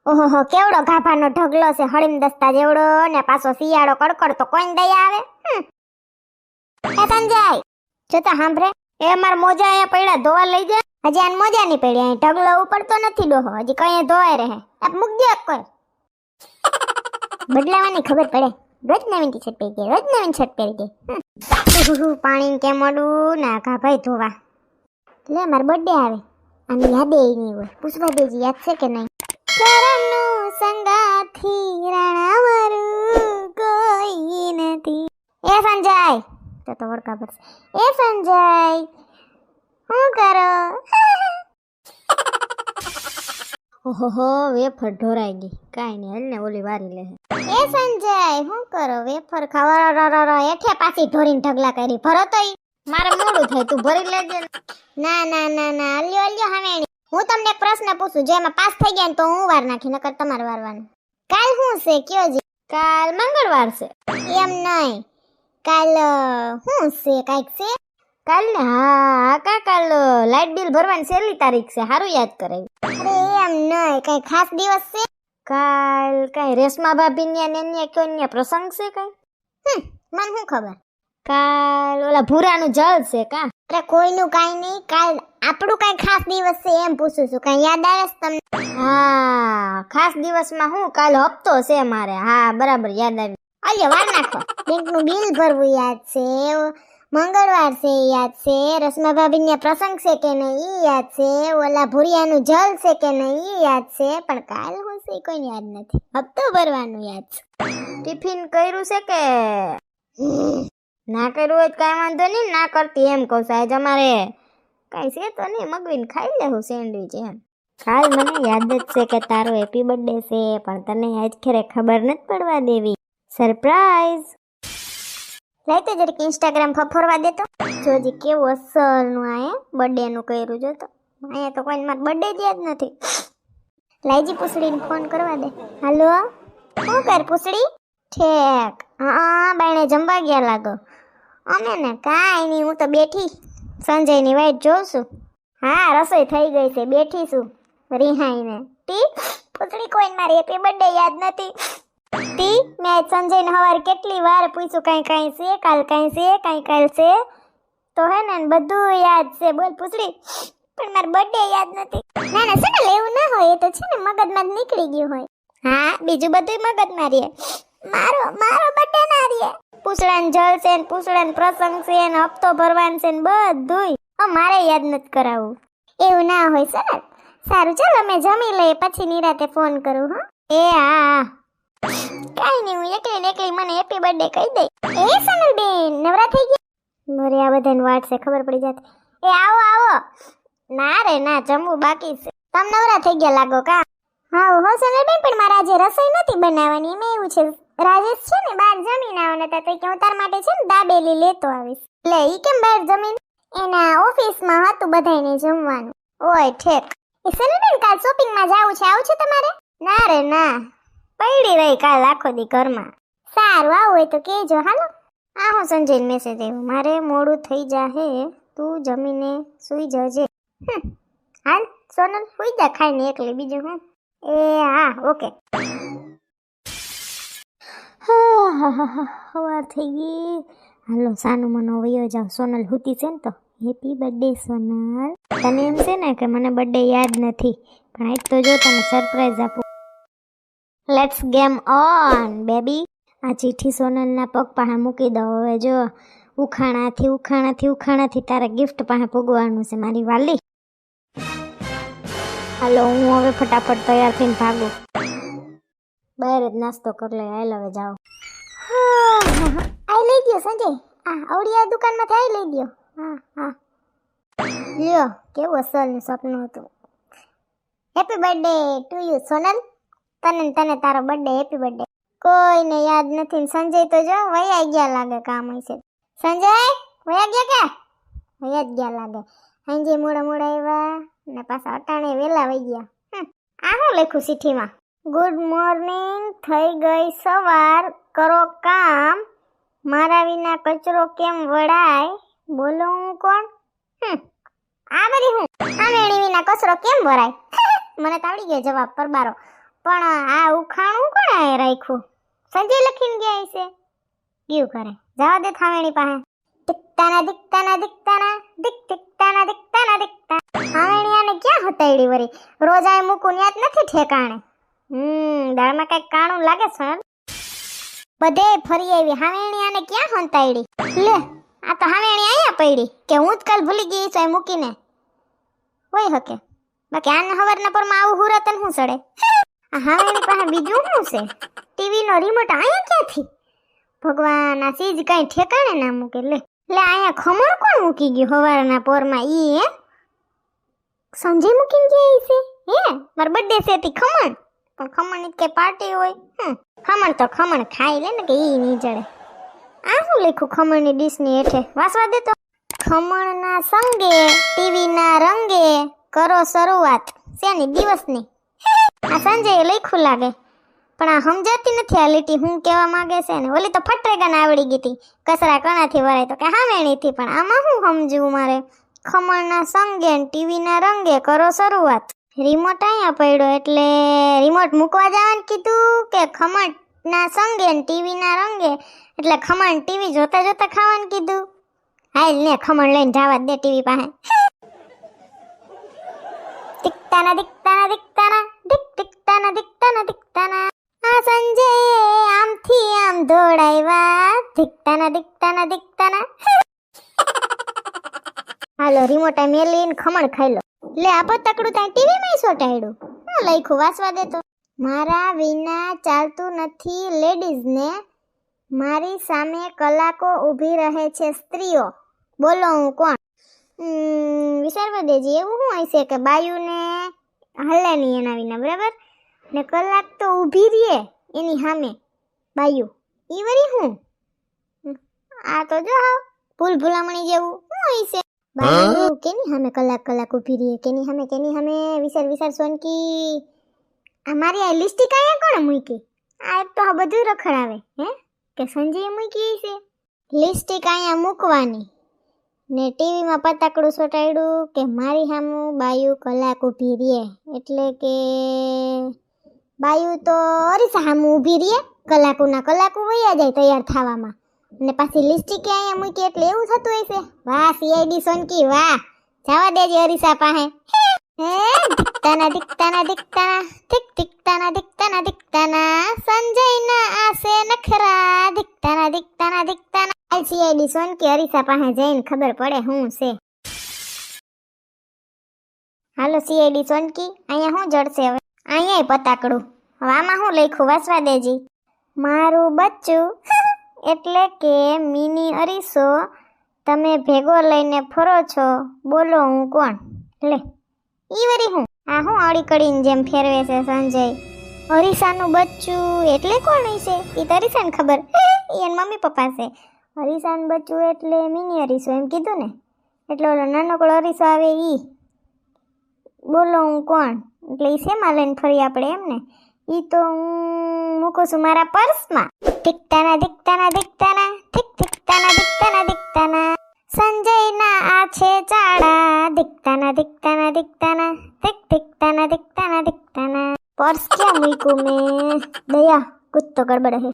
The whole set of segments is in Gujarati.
ઓહો કેવડો ગાભાનો ઢગલો છે હળીમ દસ્તા જેવડો ને પાછો શિયાળો કડકડ તો કોઈને દયા આવે. એ સંજય જોતા સાંભળે એ માર મોજા અહીંયા પડ્યા ધોવા લઈ જા. હજી આન મોજા નહીં પડ્યા અહીં ઢગલો ઉપડતો નથી ડોહો હજી કઈ ધોવાય રહે. આપ મૂક દે કોઈ બદલાવાની ખબર પડે. રોજ નવીન ટી-શર્ટ પહેરી દે રોજ નવીન શર્ટ પહેરી દે. પાણી કેમ મોડું ના ગાભાઈ ધોવા લે માર બર્થડે આવે આની યાદ એ નહીં હોય. પુષ્પા દેજી યાદ છે કે નહીં? કરમનું સંગાથી રાણાવરું કોઈ નથી. એ સંજય તો વળકા પડશે. એ સંજય શું કરો? ઓહો વેફર ઢોરાઈ ગઈ. કાઈ નહીં હલ ને ઓલી વારી લે. એ સંજય શું કરો? વેફર ખાવા એઠે પાછી ઢોરીને ઢગલા કરી ભરો તો મારે મોડું થાય તું ભરી લેજે. ના ના ના ના અલ્યો અલ્યો હવેણી હું તમને એક પ્રશ્ન પૂછું જેમાં પાસ થઈ ગયા ને તો હું વાર નાખી નકર તમારે વારવાનું. કાલ શું છે કયો જી? કાલ મંગળવાર છે. એમ નહીં કાલ શું છે કાઈક છે કાલ ને? હા કાલ લાઈટ બિલ ભરવાની છેલ્લી તારીખ છે. સારું યાદ કરાવી. અરે એમ નહીં કઈ ખાસ દિવસ છે કાલ? કઈ રેશમા ભાભી ને કયો પ્રસંગ છે કઈ? મને શું ખબર. કાલ ઓલા ભૂરાનું જળ છે કા? અરે કોઈનું કાઈ નહીં કાલ આપણું કઈ ખાસ દિવસ છે એમ પૂછું છું. કઈ યાદ આવે છે તમને? હા ખાસ દિવસમાં હું કાલ હપ્તો છે મારે. હા બરાબર યાદ આવી. અલ્યો વાર નાખો. બેંકનું બિલ ભરવું યાદ છે, મંગળવાર છે યાદ છે, રસમા ભાભીને પ્રસંગ છે કે નહીં ઈ યાદ છે, ઓલા ભૂરિયાનું જલ છે કે નહીં ઈ યાદ છે, પણ કાલ હું છે કોઈ યાદ નથી. હપ્તો ભરવાનું યાદ છે. ટિફિન કર્યું છે કે ના કર્યું હોય કાંઈ વાંધો નહીં. ના કરતી એમ કહું છું. આજ અમારે કાંઈ છે તો નહીં મગવીને ખાઈ લેવું સેન્ડવીચ એમ. કાલ મને યાદ જ છે કે તારો હેપી બર્થડે છે પણ તને આજ ખેરે ખબર નથી પડવા દેવી. સરપ્રાઈઝ. લઈ તો જરીક ઇન્સ્ટાગ્રામ ફફરવા દેતો જોજી કેવું અસલનું આ બર્થડે નું કર્યું જો તો. અહીંયા તો કોઈ મારો બર્થડે જ યાદ નથી. લાઈજી પૂછડીને ફોન કરવા દે. હાલો શું કર પૂછડી? ઠેક હા બાયણે જમવા ગયા લાગો. અમે ને કાંઈ નહીં હું તો બેઠી સંજયની વાઈટ જોઉં છું. હા રસોઈ થઈ ગઈ છે બેઠી છું રિહાઈને. ટી પૂછડી કોઈને મારી હેપી બર્થડે યાદ નથી. ટી મેં સંજયને સવારે કેટલી વાર પૂછ્યું કાંઈ છે કાલ કાંઈ કાલ છે તો હે ને બધું યાદ છે બોલ પૂછડી પણ મારો બર્થડે યાદ નથી. ના ના છે ને એવું ના હોય એ તો છે ને મગજમાં જ નીકળી ગયું હોય. હા બીજું બધું મગજમાં રહે મારો બર્થડે ના રહે. પૂછડાને જળ છે ને પૂછડાને પ્રસંગ છે ને હપ્તો ભરવાનો છે ને બધુંય મારે યાદ નથી કરાવવું. એવું ના હોય સર. સારું ચાલો અમે જમી લઈએ પછી નિરાતે ફોન કરું. હા એ હા કાઈ નહીં હું એકલી મને હેપી બર્થડે કહી દઈ. એ સોનલબેન નવરા થઈ ગયા? મોરે આ બધાને વાટ છે ખબર પડી જાત. એ આવો. ના રે ના જમવું બાકી છે. તમે નવરા થઈ ગયા લાગો કા? હા હો સોનલબેન પણ મારે આજે રસોઈ નથી બનાવવાની. એમાં એવું છે રાજેશ છે ને બહાર જમીન આવવાના હતા તો કે હું તાર માટે છે ને દાબેલી લેતો આવીશ. લે ઈ કેમ બહાર જમીન? એના ઓફિસમાં હતું બધાને જમવાનું. ઓય ઠેક. એ સોનલબેન કાલ શોપિંગમાં જાવું છે આવું છે તમારે? ના રે ના પડી રહી કાલ આખો દી ઘરમાં. સારું આવું હોય તો કહેજો હાલો. આ હું સંજયને મેસેજ આવ્યો મારે મોડું થઈ જાહે તું જમીને સુઈ જજે. હાલ સોનલ સુઈ જા ખાઈને એકલી બીજું હું. એ હા ઓકે. સવાર થઈ ગઈ. હાલો સાનું મનો વયો જાવ. સોનલ હુતી છે ને તો હેપી બર્થડે સોનલ. તને એમ છે ને કે મને બર્થડે યાદ નથી પણ આજ તો જો તને સરપ્રાઈઝ આપું. Let's game on baby. આ ચીઠી સોનલના પગ પાસે મૂકી દો. હવે જો ઉખાણાથી તારે ગિફ્ટ પાસે પૂગવાનું છે મારી વાલી. હાલો હું હવે ફટાફટ તૈયાર થઈને ભાગું. બહાર જ નાસ્તો કરી લે. હાલ હવે જાઓ. આઈ લઈ ગયો સંજય. આવડિયા દુકાનમાંથી આઈ લઈ ગયો. હા લ્યો કેવું અસલનું સપનું હતું. Happy birthday to you Sonal. તને તારો બર્થડે હેપી બર્થડે. કોઈને યાદ નથી. સંજય તો જો વયા ગયા લાગે કામ હશે. સંજય વયા ગયા કે વયા જ ગયા લાગે. સંજય મોડા આવ્યા ને પાછા અટાણે વેલા વહી ગયા. આ શું લખ્યું ચીઠીમાં? ગુડ મોર્નિંગ થઈ ગઈ સવાર કરો કામ મારા વિના કચરો કેમ વળાય બોલો હું કોણ? આ બધી હું આ મેણી વિના કચરો કેમ ભરાય? મને તો આવડી ગયો જવાબ પરબારો. પણ આ ઉખાણું કોણે રાખ્યું? સંજય લખીને ગયા હશે. ગયું કરે જવા દે થાવેણી પાસે. દિકતાના દિકતાના દિકતાના દિક દિકતાના દિકતાના દિકતા. થાવેણી આને ક્યાં હતાયડી વરી? રોજ આ મૂકું યાદ નથી ઠેકાણે. દાળમાં કઈક કાણું લાગે છે. બધે ફરી આવી. હાવેણી આને ક્યાં હંતાયડી? લે આ તો હાવેણી અહીંયા પડી કે હું જ કાલ ભૂલી ગઈ છું મૂકીને. હોય હકે બાકી આને હવારના પરમાં આવું હુરતન હું સડે. આ હાવેણી પાસે બીજું શું છે? ટીવી નો રિમોટ અહીંયા ક્યાંથી? ભગવાન આ ચીજ કઈ ઠેકાણે ના મૂકે. લે અહીંયા ખમણ કોણ મૂકી ગયું હવારના પોરમાં? ઈ હે સંજય મૂકીને જાય છે. હે માર બર્થડે છે તી ખમણ. પણ ખમણ ની કે પાર્ટી હોય. ખમણ તો ખમણ ખાઈ લે ને કે ઈ નહીં જડે. આ શું લખ્યું ખમણની ડીશ ની હેઠે? વાસવા દે તો. ખમણના સંગે ટીવીના રંગે કરો શરૂઆત. શેની? દિવસની. આ સંજય લખ્યું લાગે પણ આ સમજાતી નથી આ લીટી હું કહેવા માંગે છે ને. ઓલી તો ફટરેગાને આવડી ગઈ હતી કચરા કણાથી વરાય તો કે હાવેણીથી. પણ આમાં શું સમજવું મારે? ખમણના સંગે ટીવીના રંગે કરો શરૂઆત. રિમોટ અહીંયા પડ્યો એટલે રિમોટ મૂકવા જવાનું કીધું કે ખમણના સંગે ટીવીના રંગે એટલે ખમણ ટીવી જોતા જોતા ખાવાનું કીધું? હાલ ને ખમણ લઈને જવા દે ટીવી પાસે. દિકતાના દિકતાના દિકતાના દિક દિકતાના દિકતાના દિકતાના. આ સંજય આમથી આમ દોડાવ્યા. દિકતાના દિકતાના દિકતાના. હાલો રિમોટ આ મેલીને ખમણ ખાઈ લો. લે આપો તકડું ત્યાં ટીવી માં સોટાડ્યું. હું લખ્યું વાસવા દે તો. મારા વિના ચાલતું નથી લેડીઝ ને, મારી સામે કલાકો ઊભી રહે છે સ્ત્રીઓ. બોલો હું કોણ? વિચારવા દેજી. એવું શું હશે કે બાયુને હલે નહીં એના વિના, બરાબર ને કલાક તો ઊભી રહીએ એની સામે બાયુ. ઈ વરી હું આ તો જો હા ભૂલ ભૂલામણી જેવું શું હશે? બાયુ કેની સામે કલાક કલાક ઊભી રહીએ? કેની સામે વિચાર સોનકી. આ મારી આ લિસ્ટિક આયા કોણે મૂકી? આ તો આ બધું રખડાવે હે કે સંજય મૂકી છે લિસ્ટિક અહીંયા મૂકવાની ને ટીવીમાં પતાકડું સોટાડ્યું કે મારી સામું બાયુ કલાક ઊભી રહીએ. એટલે કે બાયુ તો અરીસા સામું ઊભી રહીએ કલાકુના કલાકુ વયા જાય તૈયાર થવામાં ને પાછી લિસ્ટિક અહીંયા મૂકી એટલે એવું થતું હશે. વાહ સીઆઈડી સોનકી વાહ. જવા દેજે અરીસા પાસે. હે દિકતાના દિકતાના દિકતાના દિક દિકતાના દિકતાના દિકતાના. સંજયના આસે નખરા. દિકતાના દિકતાના દિકતાના. સીઆઈડી સોનકી અરીસા પાસે જઈને ખબર પડે શું છે. હાલો સીઆઈડી સોનકી અહીંયા શું જડશે હવે? અહીંયા પતાકડું. હવે આમાં શું લખ્યું વાસવા દેજી. મારું બચ્ચું એટલે કે મિની અરીસો તમે ભેગો લઈને ફરો છો. બોલો હું કોણ? લે ઈ વરી હું આ હું અડી કડીને જેમ ફેરવે છે સંજય. અરીસાનું બચ્ચું એટલે કોણ હશે? ઈ તો અરીસાને ખબર. ઈ એન મમ્મી પપ્પા છે. અરીસાનું બચ્ચું એટલે મિની અરીસો એમ કીધું ને. એટલે ઓલો નાનકડો અરીસો આવે ઈ. બોલો હું કોણ? એટલે ઈ શેમાં લઈને ફરી આપણે એમ ને? ઈ તો હું મૂકું છું મારા પર્સમાં. દિકતાના દિકતાના દિકતાના દિક દિકતાના દિકતાના દિકતાના. સંજયના આ છે ચાડા. દિકતાના દિકતાના દિકતાના દિક દિકતાના દિકતાના દિકતાના. પર્સ ક્યાં મૂક્યું મેં? દયા કુછ તો ગડબડ હે.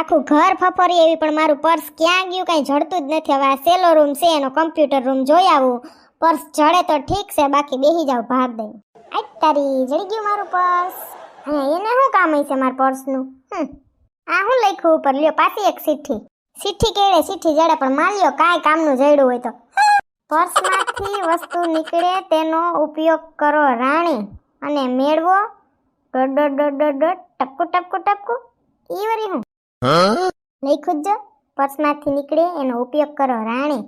આખું ઘર ફફરી એવી પણ મારું પર્સ ક્યાં ગયું કઈ જડતું જ નથી. હવે આ સેલો રૂમ છે એનો કમ્પ્યુટર રૂમ જોઈ આવું. પર્સ જડે તો ઠીક છે બાકી બેહી જાવ ભાગ દઈ. આજ તારી જડી ગયું મારું પર્સ. અહીંયા એને શું કામ હશે મારા પર્સનું? આ હું લખ્યું ઉપર લ્યો પાછી એક ચિઠ્ઠી કેળે ચિઠ્ઠી જડે પણ માલ્યો કાંઈ કામનું જડ્યું હોય તો. પર્સમાંથી વસ્તુ નીકળે તેનો ઉપયોગ કરો રાણી અને મેળવો dot dot dot dot dot ટપકુ ટપકુ ટપકુ. ઈ વરી હું લખ્યું જ પર્સમાંથી નીકળે એનો ઉપયોગ કરો રાણી.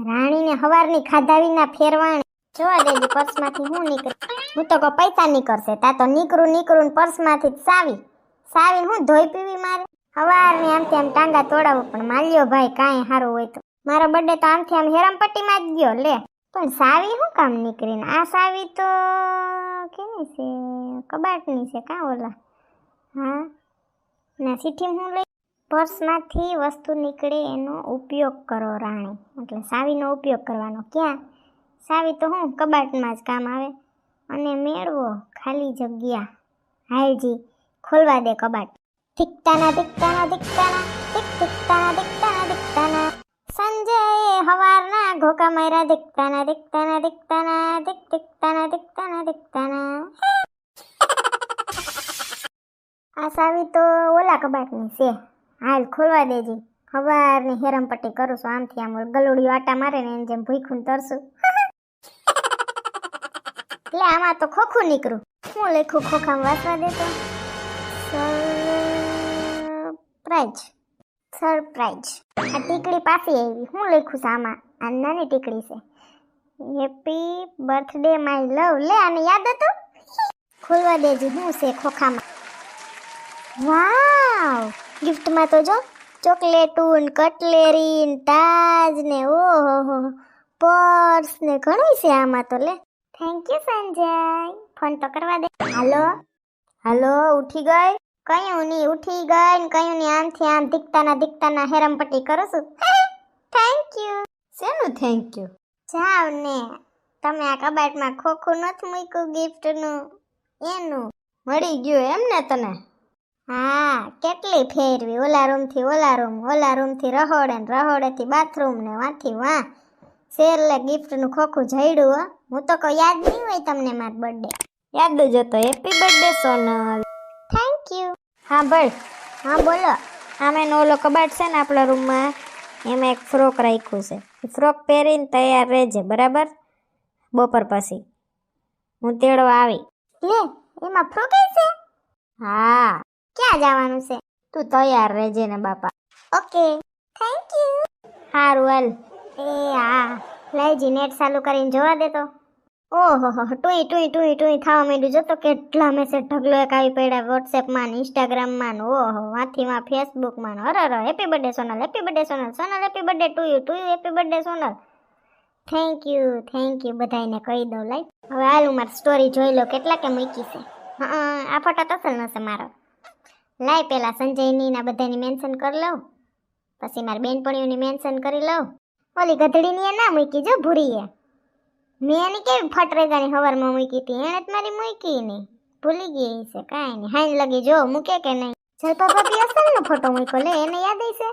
રાણીને હવારની ખાધા વિના ફેરવાણી. જોવા દેજી પર્સમાંથી હું નીકળે. હું તો કોઈ પૈસા નીકળશે તા તો નીકળું પર્સમાંથી જ સાવીને હું ધોઈ પીવી મારે. હવારની આમથી આમ ટાંગા તોડાવું પણ માલ્યો ભાઈ કાંઈ સારું હોય તો. મારો બર્થડે તો આમથી આમ હેરામપટ્ટીમાં જ ગયો. લે પણ સાવી શું કામ નીકળીને? આ સાવી તો કેની છે? કબાટની છે કાં ઓલા? હા ના ચિઠ્ઠી હું લઈ. પર્સમાંથી વસ્તુ નીકળે એનો ઉપયોગ કરો રાણી એટલે સાવીનો ઉપયોગ કરવાનો. ક્યાં સાવી તો હું કબાટમાં જ કામ આવે. અને મેળવો ખાલી જગ્યા. હાલજી ખોલવા દે કબાટ. ધિકતાના ધિકતાના ધિકતાના ધિક ધિકતાના ધિકતાના ધિકતાના સંજયે હવારના ઘોકા માર્યા ધિકતાના ધિકતાના ધિકતાના ધિક ધિકતાના ધિકતાના ધિકતાના. આ સાવી તો ઓલા કબાટની છે. હાલ ખોલવા દેજી. હવારની હેરમપટ્ટી કરું છું આમથી આમ ગલુડી આટા મારે ને એમ જેમ ભૂખું તરશું. એટલે આમાં તો ખોખું નીકળું. હું લખું ખોખામાં વાંચવા દેતો. Surprise surprise. આ ટીકડી પાછી આવી. હું લખું છું આમાં? આ નાની ટીકડી છે. હેપી બર્થડે માય લવ. લે આને યાદ હતું. ખોલવા દેજી. શું છે ખોખામાં? વાવ, ગિફ્ટમાં તો જો ચોકલેટું, કટલેરી, તાજ ને ઓહો પર્સ ને ઘણું છે આમાં તો. લે થેન્ક યુ સંજય. ફોન તો કરવા દે. હાલો હાલો, ઉઠી ગઈ? કયું ની ઉઠી ગઈ ને કયું ની આમથી આમ દીકતાના હેરમપટ્ટી કરું છું. Thank you. શેનું થેન્ક યુ? જાવ ને તમે આ કબાટમાં ખોખું નથી મૂક્યું ગિફ્ટનું એનું મળી ગયું એમ ને તને? હા, કેટલી ફેરવી. ઓલા રૂમથી ઓલા રૂમ, ઓલા રૂમથી રહોડે ને રહોડેથી બાથરૂમ ને વાંથી વાં. શેરલે ગિફ્ટનું ખોખું જડ્યું હો. હું તો કહું યાદ નહીં હોય તમને મારો બર્થડે? યાદ જ હતો. Happy birthday Sonal. Thank you. હા ભાઈ. હા બોલો. આમેનો ઓલો કબાટ છે ને આપણા રૂમમાં, એમાં એક ફ્રોક રાખ્યું છે. એ ફ્રોક પહેરીને તૈયાર રહેજે બરાબર. બપોર પછી હું તેડવા આવી. લે એમાં ફ્રોક છે? હા. ક્યાં જવાનું છે? તું તૈયાર રહેજે ને બાપા. Okay thank you. હારું હાલ. એ હા લઈજી નેટ ચાલુ કરીને જોવા દે તો. ઓહો હો ટુઈ ટુઈ ટુઈ ટુઈ થવા માંડ્યું. જોતો કેટલા મેસેજ ઢગલો એક આવી પડ્યા વોટ્સએપમાં ને ઇન્સ્ટાગ્રામમાં ને ઓહો વાથી માં ફેસબુકમાં. અરે happy birthday Sonal, happy birthday Sonal, Sonal happy birthday to you happy birthday Sonal. Thank you બધાને કહી દઉં. લાઈ હવે હાલ હું મારી સ્ટોરી જોઈ લો કેટલા કે મૂકી છે. હા આ ફોટો તો અસલ નશે મારો. લાઈ પેલા સંજયની ના બધાની મેન્શન કરી લઉં, પછી મારી બેનપણીઓની મેન્શન કરી લઉં. ઓલી ગધડીની એ ના મૂકી જો ભૂરીએ. મેં એની કેવી ફટરેગાની હવારમાં મૂકી હતી. એણે જ મારી મૂકી નહીં, ભૂલી ગઈ છે. કાંઈ નહીં હાઈન લગી જો મૂકે કે નહીં. જલપા ભાભી અસલનો ફોટો મૂક્યો. લે એને યાદ હશે.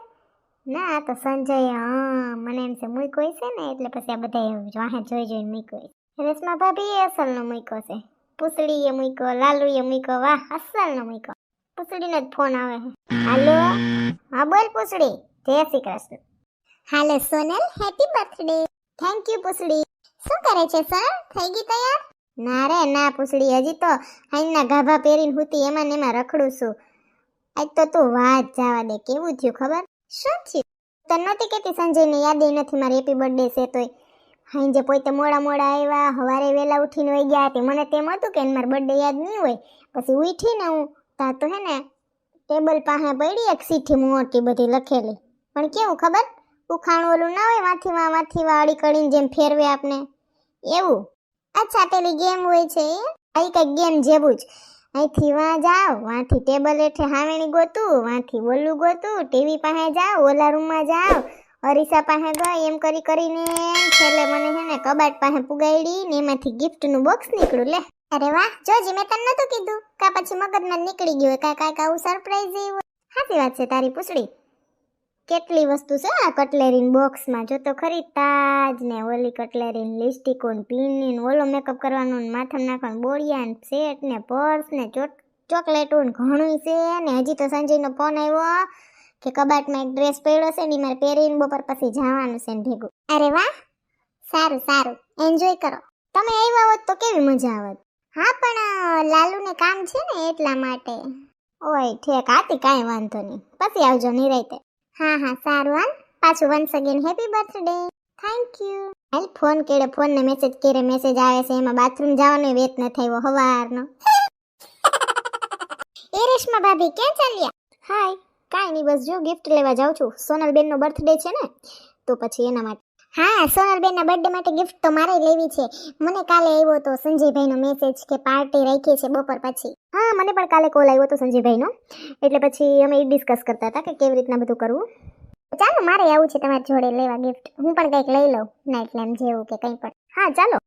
ના આ તો સંજય હા મને એમ છે મૂક્યો છે ને એટલે પછી આ બધા વાહે જોઈને મૂક્યો. રેશમા ભાભી એ અસલનો મૂક્યો છે. પૂસડીએ મૂક્યો, લાલુએ મૂક્યો. વાહ અસલનો મૂક્યો. પૂસડીનો જ ફોન આવે છે. હાલો હા બોલ પૂસડી. જય Shri Krishna. Hello Sonal happy birthday. Thank you પૂસડી. શું કરે છે સર? થઈ ગઈ તૈયાર? ના રે ના પૂસડી, હજી તો હાઈના ગાભા પહેરીને હુતી એમાં ને એમાં રખડું છું. આજ તો તું વાત જવા દે. કેવું થયું ખબર? શું થયું? તને નહોતી કહેતી સંજયને યાદ નથી મારી હેપી બર્થડે છે તોય હાઈજે પોતે મોડા આવ્યા, સવારે વહેલા ઉઠીને વહી ગયા હતી. મને તેમ હતું કે મારો બર્થડે યાદ નહીં હોય. પછી ઉઠીને હું તા તો હે ને ટેબલ પાસે પડી એક ચીઠી મોટી બધી લખેલી. પણ કેવું ખબર? ઉખાણું ઓલું ના હોય વાથી વાળી કરીને જેમ ફેરવે આપને એવું. અચ્છા પેલી ગેમ હોય છે એ કંઈક ગેમ જેવું જ. અહીંથી વાં જાઓ, વાંથી ટેબલ હેઠે હાવેણી ગોતું, વાંથી ઓલું ગોતું, ટીવી પાસે જાઓ, ઓલા રૂમમાં જાઓ, અરીસા પાસે ગઈ એમ કરીને છેલ્લે મને હે ને કબાટ પાસે પુગાડી ને એમાંથી ગિફ્ટનું બોક્સ નીકળ્યું. લે અરે વાહ જોજી મેં તને નતું કીધું કા પછી મગજમાં નીકળી ગયું કાંઈક આવું સરપ્રાઈઝ એવું. સાચી વાત છે તારી પૂછડી. કેટલી વસ્તુ છે આ કટલેરી બોક્સમાં. જો તો ખરી તાજ ને ઓલી કટલેરી લિપસ્ટિક ને પિન ને ઓલો મેકઅપ કરવાનો ને માથામાં નાખવાનું બોળિયા ને સેટ ને પર્સ ને ચોકલેટ ને ઘણું છે. ને હજી તો સંજયનો ફોન આવ્યો કે કબાટમાં એક ડ્રેસ પડ્યો છે ને મારે પહેરીને બપોર પછી જવાનું છે ને ભેગું. અરે વાહ સારું એન્જોય કરો. તમે આવ્યા હોત તો કેવી મજા આવત. હા પણ લાલુને કામ છે ને એટલા માટે. ઓય ઠેક આતી કાંઈ વાંધો નહીં, પછી આવજો નિરાંતે. હા સારું હાલ. પાછું once again happy birthday. Thank you. હાલ ફોન કેડે ફોન ને મેસેજ આવે છે. એમાં બાથરૂમ જવાનો વેત ન થયો હવારનો. એ રેશમા ભાભી ક્યાં ચાલ્યા? હાય કાંઈ નહીં બસ જો ગિફ્ટ લેવા જાઉં છું. સોનલબેનનો બર્થડે છે ને તો પછી એના માટે. હા સોનલબેનના બર્થડે માટે ગિફ્ટ તો મારે લેવી છે. મને કાલે આવ્યો તો સંજયભાઈનો મેસેજ કે પાર્ટી રાખી છે બપોર પછી. હા મને પણ કાલે કોલ આવ્યો તો સંજયભાઈનો. એટલે પછી અમે ડિસ્કસ કરતા હતા કે કેવી રીતના બધું કરવું. ચાલો મારે આવું છે તમારી જોડે લેવા ગિફ્ટ. હું પણ કંઈક લઈ લઉં નાઇટ લેમ્પ જેવું કે કંઈ પણ. હા ચાલો.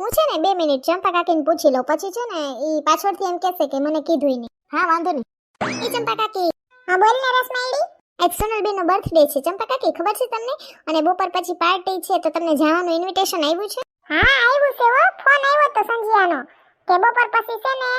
હું છે ને 2 મિનિટ ચંપા કાકીને પૂછી લઉં, પછી છે ને ઈ પાછળથી એમ કહેશે કે મને કીધુંય નહીં. હા વાંધો નહીં. ઈ ચંપા કાકી. હા બોલ ને રસમાઈડી. આજ સોનલબેન નો બર્થડે છે ચંપા કાકી, ખબર છે તમને? અને બપોર પછી પાર્ટી છે, તો તમને જવાનું ઇન્વિટેશન આવ્યું છે? હા આવ્યું છે હો, ફોન આવ્યો તો સંજીયાનો કે બપોર પછી છે ને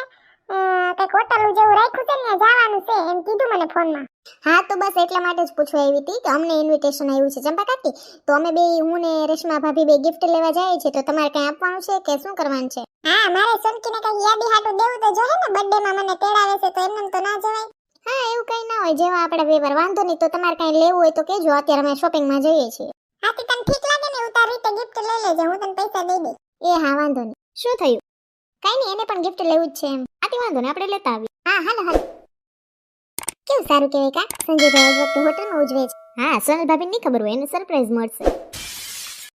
કઈક હોટલ જેવું રાખ્યું છે ને જવાનું છે એમ કીધું મને ફોનમાં. હા તો બસ એટલા માટે જ પૂછવા આવી હતી કે અમને ઇન્વિટેશન આવ્યું છે ચંપા કાકી, તો અમે બે હું ને રેશમા ભાભી બે ગિફ્ટ લેવા જાય છે, તો તમારે કઈ આપવાનું છે કે શું કરવાનું છે? હા મારે સંકીને કઈ યાદી હાટું દેવું તો જોઈએ ને, બર્થડે માં મને તેડાવે છે તો એમને તો ના જવાય. હા એવું કઈ ના હોય, જેવા આપણા વ્યવહાર. વાંધો નહીં, તો તમારે કઈ લેવું હોય તો કહેજો, અત્યારે અમે શોપિંગ માં જઈએ છીએ. હા તો તને ઠીક લાગે ને ઉતાર રીતે ગિફ્ટ લઈ લેજે, હું તને પૈસા દઈ દઈશ. એ હા વાંધો નહીં. શું થયું? કઈ નહીં, એને પણ ગિફ્ટ લેવું જ છે એમ. આથી વાંધો નહીં, આપણે લેતા આવીએ. હા હાલો હાલો. કેવું સારું કહેવાય કા, સંજયભાઈ આજ વખતે હોટલમાં ઉજવે છે. હા સોનલ ભાભીને નહીં ખબર હોય, એને સરપ્રાઈઝ મળશે.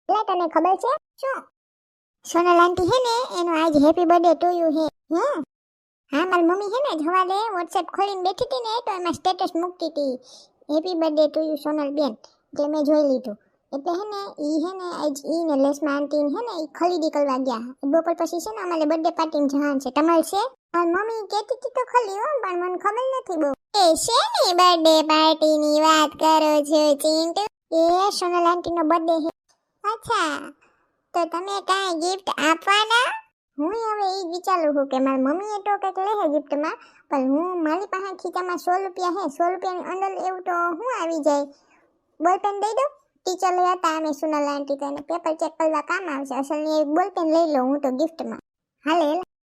એટલે તને ખબર છે શું? સોનલ આંટી હે ને એનો આજ હેપી બર્થડે ટુ યુ હે. હા મારી મમ્મી હે ને જવા દે વોટ્સએપ ખોલીને બેઠી હતી ને, તો એમાં સ્ટેટસ મૂકતી હતી happy birthday to you Sonal બેન, એટલે મેં જોઈ લીધું. એટલે હે ને ઈ હે ને આજ ઈ ને લેસમાં આંટી હે ને ઈ ખરીદી કરવા ગયા. બપોર પછી છે ને અમારે બર્થડે પાર્ટીમાં જવાનું છે. તમારે છે? મારી મમ્મી કહેતી હતી તો ખરી હો, પણ મને ખબર નથી બહુ. એ શેની બર્થડે પાર્ટીની વાત કરો છો ચિંટુ? એ સોનલ આંટીનો બર્થડે છે. અચ્છા, તો તમે કાંઈ ગિફ્ટ આપવાના? હું હવે ઈ વિચારું છું કે મારી મમ્મીએ તો કંઈક લે ગિફ્ટમાં, પણ હું મારી પાસે ખીચામાં 100 રૂપિયા હે, 100 રૂપિયાની અંદર એવું તો હું આવી જાય. બોલપેન દઈ દો. ટીચર લઈ હતા અમે સોનલ આંટી, તો એને પેપર ચેક કરવા કામ આવશે. અસલની એક બોલપેન લઈ લઉં હું તો ગિફ્ટમાં. હાલે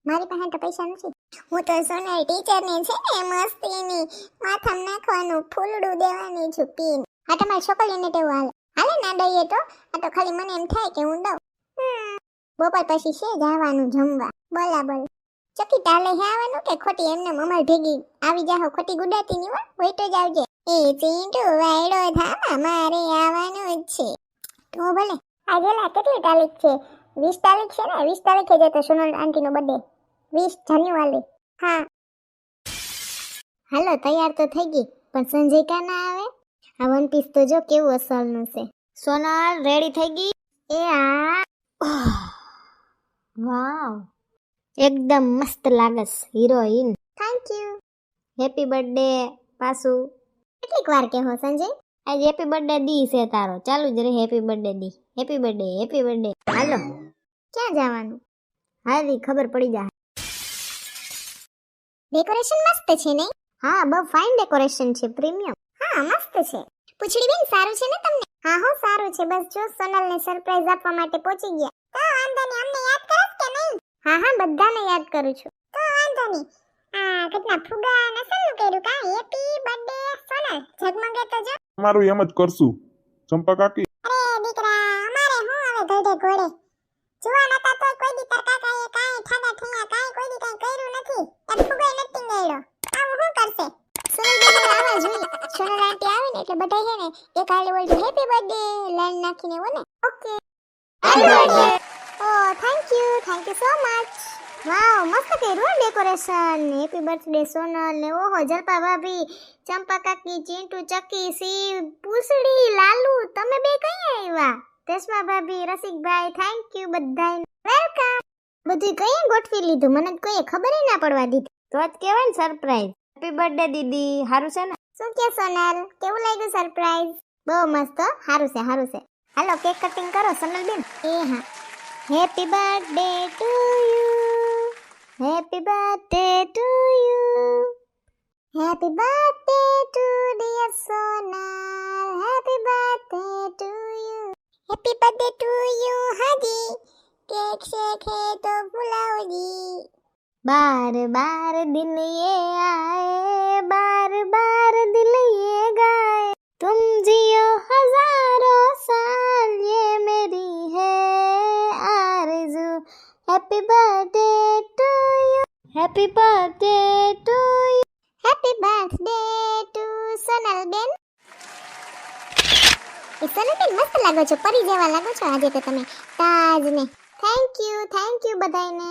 મારી પાસે તો પૈસા નથી. હું તો સોનલ ટીચરને છે ને મસ્તીની માથામાં નાખવાનું ફૂલડું દેવાની છું પીન. આ તમારી છોકરીને તેવું હાલે. હાલે ના દઈએ તો, આ તો ખાલી મને એમ થાય કે હું દઉં. બપોર પછી છે જવાનું જમવા. બરાબર. ચકી તાલે હે આવવાનું કે ખોટી એમને અમાર ભેગી આવી જાહો, ખોટી ગુડાતી ની હોય તો જ આવજે. એ ચીંટુ વાયડો થા, મારે આવવાનું જ છે. તો ભલે. આજે લા કેટલી તારીખ છે? 20 તારીખ છે ને? 20 તારીખે જ તો સોનલ આંટીનો બર્થડે. 20 જાન્યુઆરી. હા હાલો તૈયાર તો થઈ ગઈ, પણ સંજય કા ના આવે? આ વન પીસ તો જો કેવું અસલનું છે. સોનલ રેડી થઈ ગઈ? એ હા. વાવ એકદમ મસ્ત લાગસ heroine. Thank you. Happy birthday પાસુ. કેટલીક વાર કહો સંજય? આજ હેપી બર્થડે દી છે તારો, ચાલુ જ રે હેપી બર્થડે દી. Happy birthday happy birthday. હાલો ક્યાં જવાનું? હારી ખબર પડી જાય. ડેકોરેશન મસ્ત છે નહીં? હા બહુ ફાઇન ડેકોરેશન છે, પ્રીમિયમ. હા મસ્ત છે. પૂછડી બેન સારું છે ને તમને? હા હો સારું છે. બસ જો સોનલને સરપ્રાઈઝ આપવા માટે પહોંચી ગયા. તો વાંધો નહીં, અમને યાદ કરો કે નહીં? હા હા બધાને યાદ કરું છું. તો વાંધો નહીં. આ કેટલા ફુગા અને સલ્લું કર્યું કા? Happy birthday Sonal. જગમગે તો જો. તમારું એમ જ કરશું ચંપા કાકી. અરે દીકરા અમારે હું હવે ગળે ઘોડે જુવાન હતા તો કોઈ દી તાર કાકાએ કાંઈ ઠાડા ઠીયા કાંઈ કોઈ દી કાંઈ કર્યું નથી. એક ફુગો નથી ગળ્યો. આવું શું કરશે? સોનલ બેન આવા જોઈએ. સોનલ આંટી આવે ને એટલે બધાય હે ને એક હાલે બોલજો હેપી બર્થડે લાઈન નાખીને હો ને. Okay happy birthday. Oh thank you so much. Wow મસ્ત કર્યું ડેકોરેશન. હેપી બર્થડે સોનલ ને ઓહો જલપા ભાભી, ચંપા કાકી, ચિંટુ, ચકી, શિવ, પૂસડી, લાલુ, તમે બે કઈ આવ્યા? રેશમા ભાભી, રસિકભાઈ, થેન્ક યુ બધાય. વેલકમ. બધું કઈ ગોઠવી લીધું, મને કોઈએ ખબર ના પડવા દીધી. તો જ કહેવાય ને સરપ્રાઈઝ. હેપી બર્થડે દીદી. હારું છે ને? શું કે સોનલ કેવું લાગ્યું સરપ્રાઈઝ? બહુ મસ્ત. હારું છે. હાલો કેક કટિંગ કરો સોનલ બેન. એ હા. Happy birthday to you. Happy birthday to you. Happy birthday to dear Sonal. Happy birthday to you. Happy birthday to you હાજી. केक शेक है तो बुलाओ जी. बार बार दिन ये आए, बार बार दिल ये गाए, तुम जियो हजारों साल ये मेरी है आरज़ू. Happy birthday to you. Happy birthday to you. Happy birthday to Sonal बेन. સોનલ બેન મસ્ત લાગો છો, પરી જેવા લાગો છો આજે તો તમે તાજ ને. થેન્ક યુ બધાયને.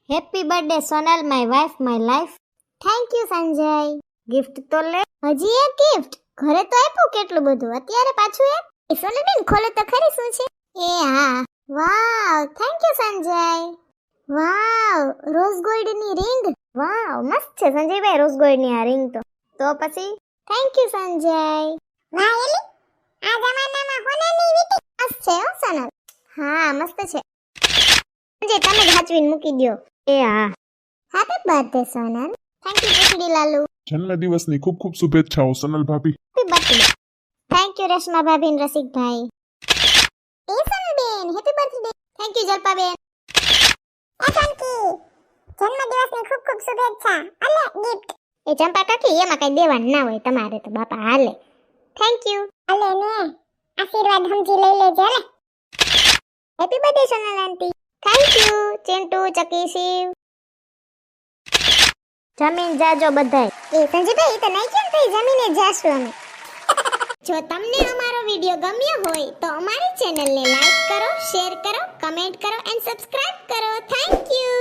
Happy birthday Sonal, my wife, my life. Thank you Sanjay. Gift તો લે. હજી એક ગિફ્ટ? ઘરે તો આપ્યું કેટલું બધું, અત્યારે પાછું એક? સોનલ બેન ખોલો તો ખરી શું છે? એ હા wow, thank you Sanjay. Wow, rose ગોલ્ડની રિંગ. વાવ, મસ્ત છે સંજયભાઈ રોઝ ગોલ્ડની આ રિંગ તો પછી થેન્ક યુ સંજય. વાહ એલી, આ જમાનામાં હોનાની વીટી મસ્ત છે હો સોનલ. હા મસ્ત છે સંજય, તમે જ હાચવીને મૂકી દ્યો. એ હા. Happy birthday Sonal. Thank you પૂછડી લાલુ. જન્મદિવસની ખૂબ ખૂબ શુભેચ્છાઓ સોનલ ભાભી. Happy birthday. Thank you Reshma ભાભી ને રસિકભાઈ. એ સોનલબેન હેપી બર્થડે. થેન્ક યુ જલપાબેન. એ ચંકી, જન્મદિવસની ખૂબ ખૂબ શુભેચ્છા. અલે ગિફ્ટ. એ ચંપા કાકી, એમાં કઈ દેવાનું ના હોય તમારે તો બાપા હાલે. Thank you. અલે ને આશીર્વાદ સમજી લઈ લેજે લે. Happy birthday Sonal aunty. Thank you Chintu Chaki Shiv. જમીન જાજો બધાય. એ સંજીભાઈ તો નહીં કેમ થઈ જમીને જાશું અમે. જો તમને અમારો વિડિયો ગમ્યો હોય તો અમારી ચેનલને લાઈક કરો, શેર કરો, કમેન્ટ કરો એન્ડ સબસ્ક્રાઇબ કરો. Thank you.